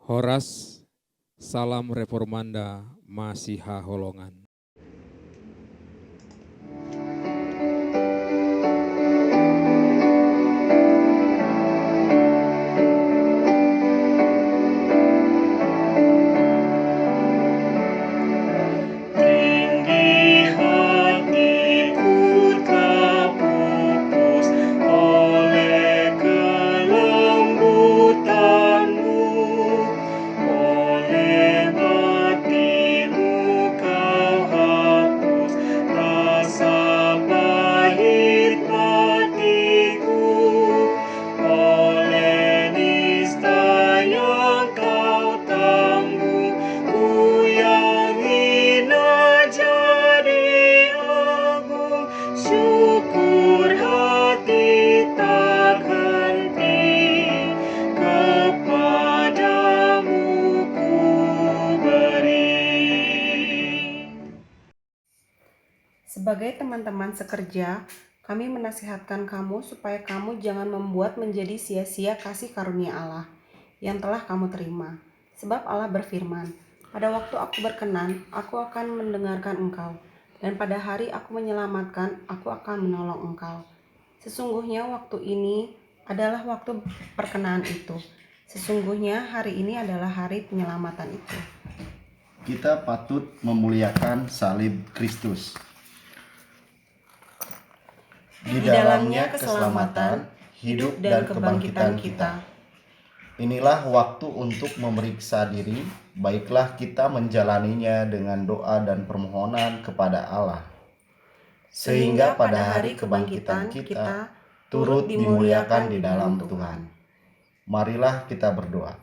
Horas, salam reformanda, Masiha Holongan. Tinggi hatiku terpupus oleh kelembutanmu, oleh matimu kau hapus rasa pahit matiku, oleh nista yang kau tanggung ku yang hina jadi agung. Syukur hati tak henti kepadamu ku beri. Sebagai teman-teman sekerja, kami menasihatkan kamu supaya kamu jangan membuat menjadi sia-sia kasih karunia Allah yang telah kamu terima. Sebab Allah berfirman, "Pada waktu aku berkenan, aku akan mendengarkan engkau, dan pada hari aku menyelamatkan, aku akan menolong engkau." Sesungguhnya waktu ini adalah waktu perkenan itu. Sesungguhnya hari ini adalah hari penyelamatan itu. Kita patut memuliakan salib Kristus. Di dalamnya keselamatan, hidup dan kebangkitan kita. Inilah waktu untuk memeriksa diri, baiklah kita menjalaninya dengan doa dan permohonan kepada Allah. Sehingga pada hari kebangkitan kita turut dimuliakan di dalam Tuhan. Marilah kita berdoa.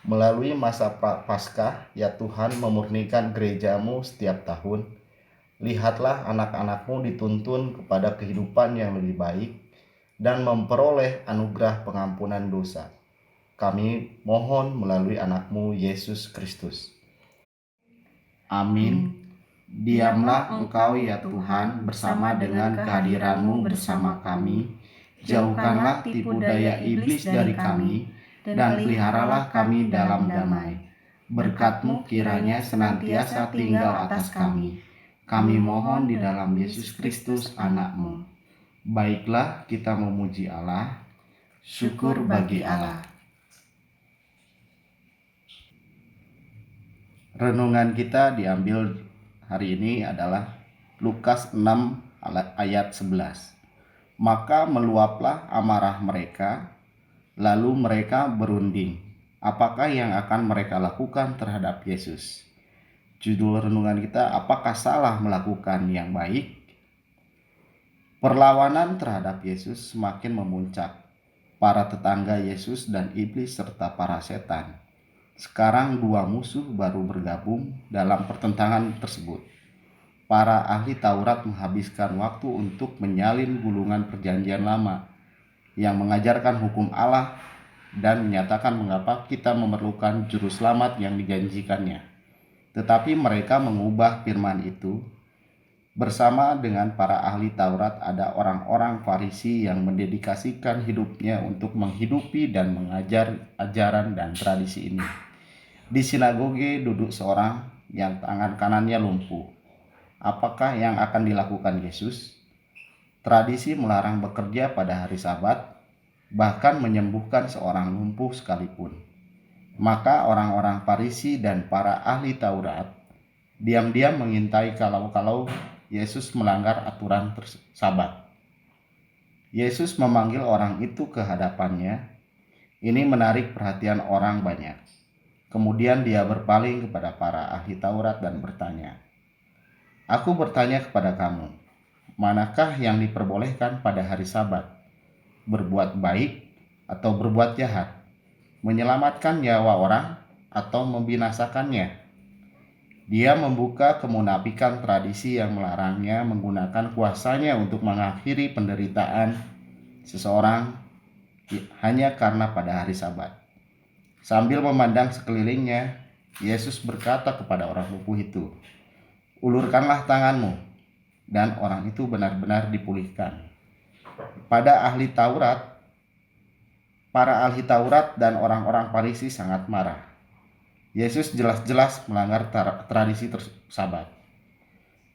Melalui masa Paskah, ya Tuhan memurnikan gerejamu setiap tahun. Lihatlah anak-anakmu dituntun kepada kehidupan yang lebih baik dan memperoleh anugerah pengampunan dosa. Kami mohon melalui anakmu Yesus Kristus. Amin. Diamlah Engkau ya Tuhan bersama dengan kehadiran-Mu bersama kami. Jauhkanlah tipu daya iblis dari kami dan peliharalah kami dalam damai. Berkat-Mu kiranya senantiasa tinggal atas kami. Kami mohon di dalam Yesus Kristus anak-Mu. Baiklah kita memuji Allah. Syukur bagi Allah. Renungan kita diambil hari ini adalah Lukas 6 ayat 11. Maka meluaplah amarah mereka, lalu mereka berunding. Apakah yang akan mereka lakukan terhadap Yesus? Judul renungan kita, apakah salah melakukan yang baik? Perlawanan terhadap Yesus semakin memuncak. Para tetangga Yesus dan iblis serta para setan. Sekarang dua musuh baru bergabung dalam pertentangan tersebut. Para ahli Taurat menghabiskan waktu untuk menyalin gulungan perjanjian lama yang mengajarkan hukum Allah dan menyatakan mengapa kita memerlukan juru selamat yang dijanjikannya. Tetapi mereka mengubah firman itu. Bersama dengan para ahli Taurat ada orang-orang Farisi yang mendedikasikan hidupnya untuk menghidupi dan mengajar ajaran dan tradisi ini. Di sinagoge duduk seorang yang tangan kanannya lumpuh. Apakah yang akan dilakukan Yesus? Tradisi melarang bekerja pada hari Sabat, bahkan menyembuhkan seorang lumpuh sekalipun. Maka orang-orang Farisi dan para ahli Taurat diam-diam mengintai kalau-kalau Yesus melanggar aturan Sabat. Yesus memanggil orang itu ke hadapannya. Ini menarik perhatian orang banyak. Kemudian dia berpaling kepada para ahli Taurat dan bertanya, "Aku bertanya kepada kamu, manakah yang diperbolehkan pada hari Sabat? Berbuat baik atau berbuat jahat? Menyelamatkan nyawa orang atau membinasakannya?" Dia membuka kemunafikan tradisi yang melarangnya menggunakan kuasanya untuk mengakhiri penderitaan seseorang hanya karena pada hari Sabat. Sambil memandang sekelilingnya, Yesus berkata kepada orang lumpuh itu, "Ulurkanlah tanganmu." Dan orang itu benar-benar dipulihkan. Pada ahli Taurat, Para ahli Taurat dan orang-orang Farisi sangat marah. Yesus jelas-jelas melanggar tradisi Sabat.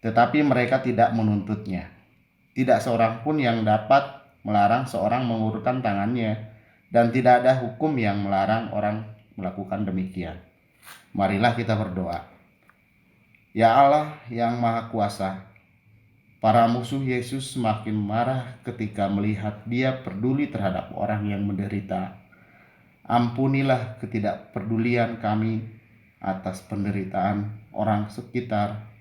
Tetapi mereka tidak menuntutnya. Tidak seorang pun yang dapat melarang seorang mengulurkan tangannya, dan tidak ada hukum yang melarang orang melakukan demikian. Marilah kita berdoa. Ya Allah yang Maha Kuasa, para musuh Yesus semakin marah ketika melihat Dia peduli terhadap orang yang menderita. Ampunilah ketidakpedulian kami atas penderitaan orang sekitar,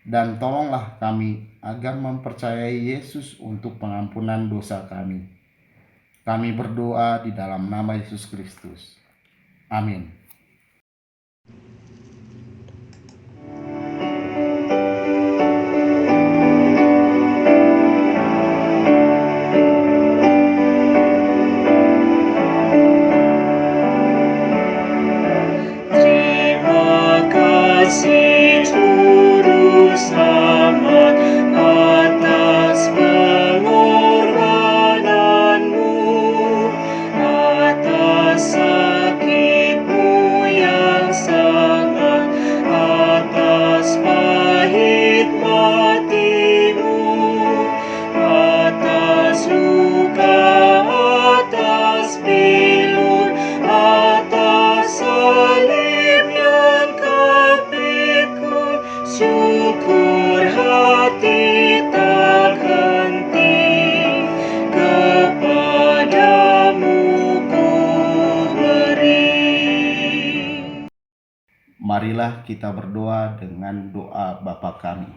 dan tolonglah kami agar mempercayai Yesus untuk pengampunan dosa kami. Kami berdoa di dalam nama Yesus Kristus. Amin. Terima kasih Juru Selamat atas pengorbananmu, atas sakitmu yang sangat, atas pahit matimu, atas luka, atas pilur, atas salib yang kau pikul. Syukur hati tak henti, kepadamu ku beri. Marilah kita berdoa dengan doa Bapa kami.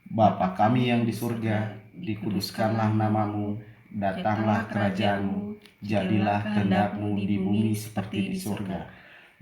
Bapa kami yang di surga, dikuduskanlah namamu, datanglah kerajaanmu, jadilah kehendak-Mu di bumi seperti di surga.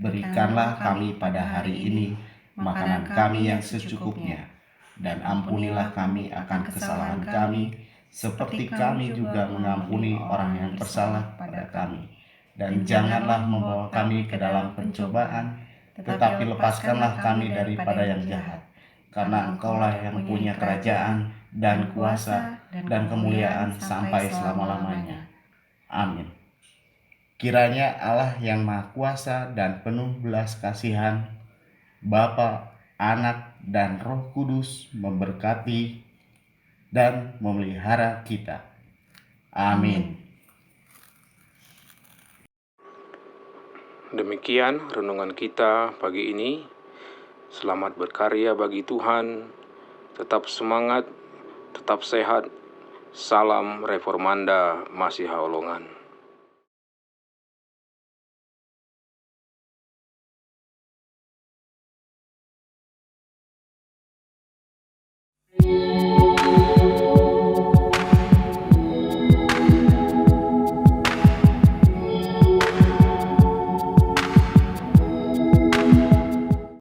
Berikanlah kami pada hari ini makanan kami yang secukupnya, dan ampunilah kami akan kesalahan kami, seperti kami juga mengampuni orang yang bersalah pada kami. Dan janganlah membawa kami ke dalam pencobaan, tetapi lepaskanlah kami daripada yang jahat. Karena Engkaulah yang punya kerajaan dan kuasa dan kemuliaan sampai selama-lamanya. Amin. Kiranya Allah yang Maha Kuasa dan penuh belas kasihan, Bapa, Anak, dan Roh Kudus memberkati dan memelihara kita. Amin. Demikian renungan kita pagi ini. Selamat berkarya bagi Tuhan. Tetap semangat, tetap sehat. Salam Reformanda Masiha Holongan.